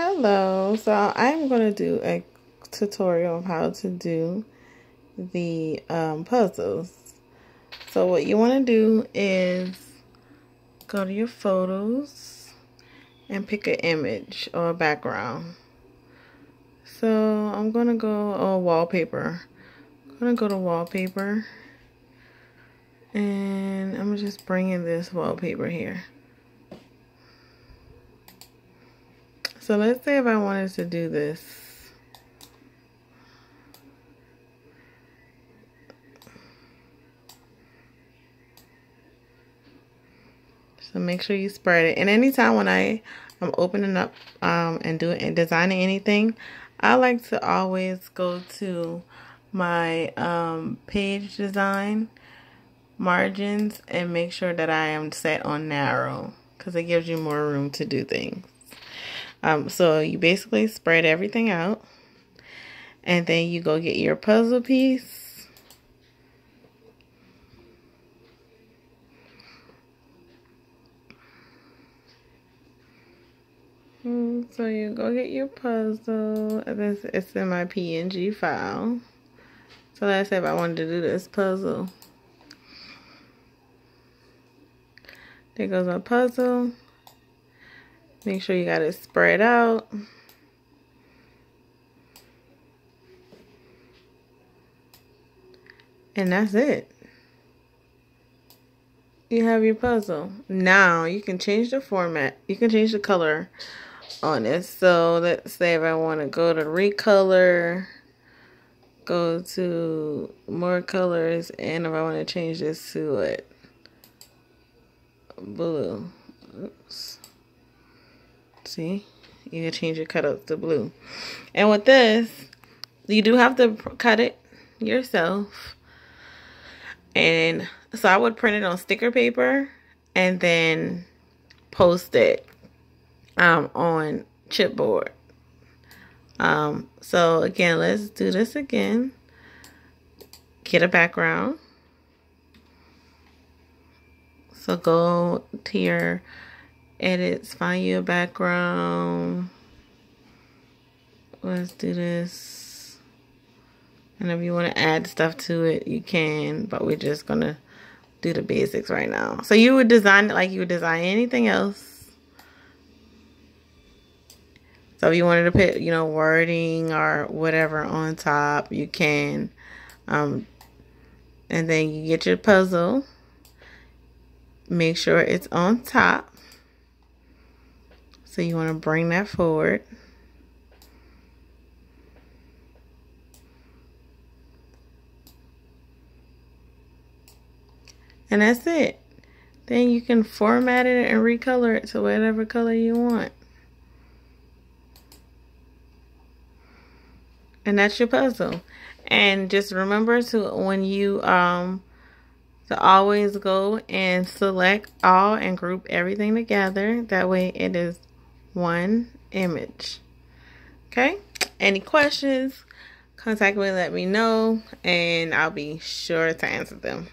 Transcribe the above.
Hello, so I'm going to do a tutorial of how to do the puzzles. So what you want to do is go to your photos and pick an image or a background. So I'm going to go wallpaper. I'm going to go to wallpaper and I'm just bringing this wallpaper here. So let's say if I wanted to do this. So make sure you spread it. And anytime when I'm opening up and designing anything, I like to always go to my page design margins and make sure that I am set on narrow, because it gives you more room to do things. So you basically spread everything out, and then you go get your puzzle piece. So you go get your puzzle. It's in my PNG file. So let's say if I wanted to do this puzzle. There goes my puzzle. Make sure you got it spread out. And that's it. You have your puzzle. Now you can change the format. You can change the color on it. So let's say if I want to go to recolor, go to more colors, and if I want to change this to what? Blue. Oops. See, you can change your cutouts to blue. And with this, you do have to cut it yourself. And so I would print it on sticker paper and then post it on chipboard. So again, let's do this again. Get a background. So go to your edits, find you a background. Let's do this. And if you want to add stuff to it, you can, but we're just gonna do the basics right now. So you would design it like you would design anything else. So if you wanted to put, wording or whatever on top, you can. And then you get your puzzle. Make sure it's on top. So you want to bring that forward. And that's it. Then you can format it and recolor it to whatever color you want. And that's your puzzle. And just remember to, when you to always go and select all and group everything together. That way it is one image. Okay? Any questions? Contact me, let me know, and I'll be sure to answer them.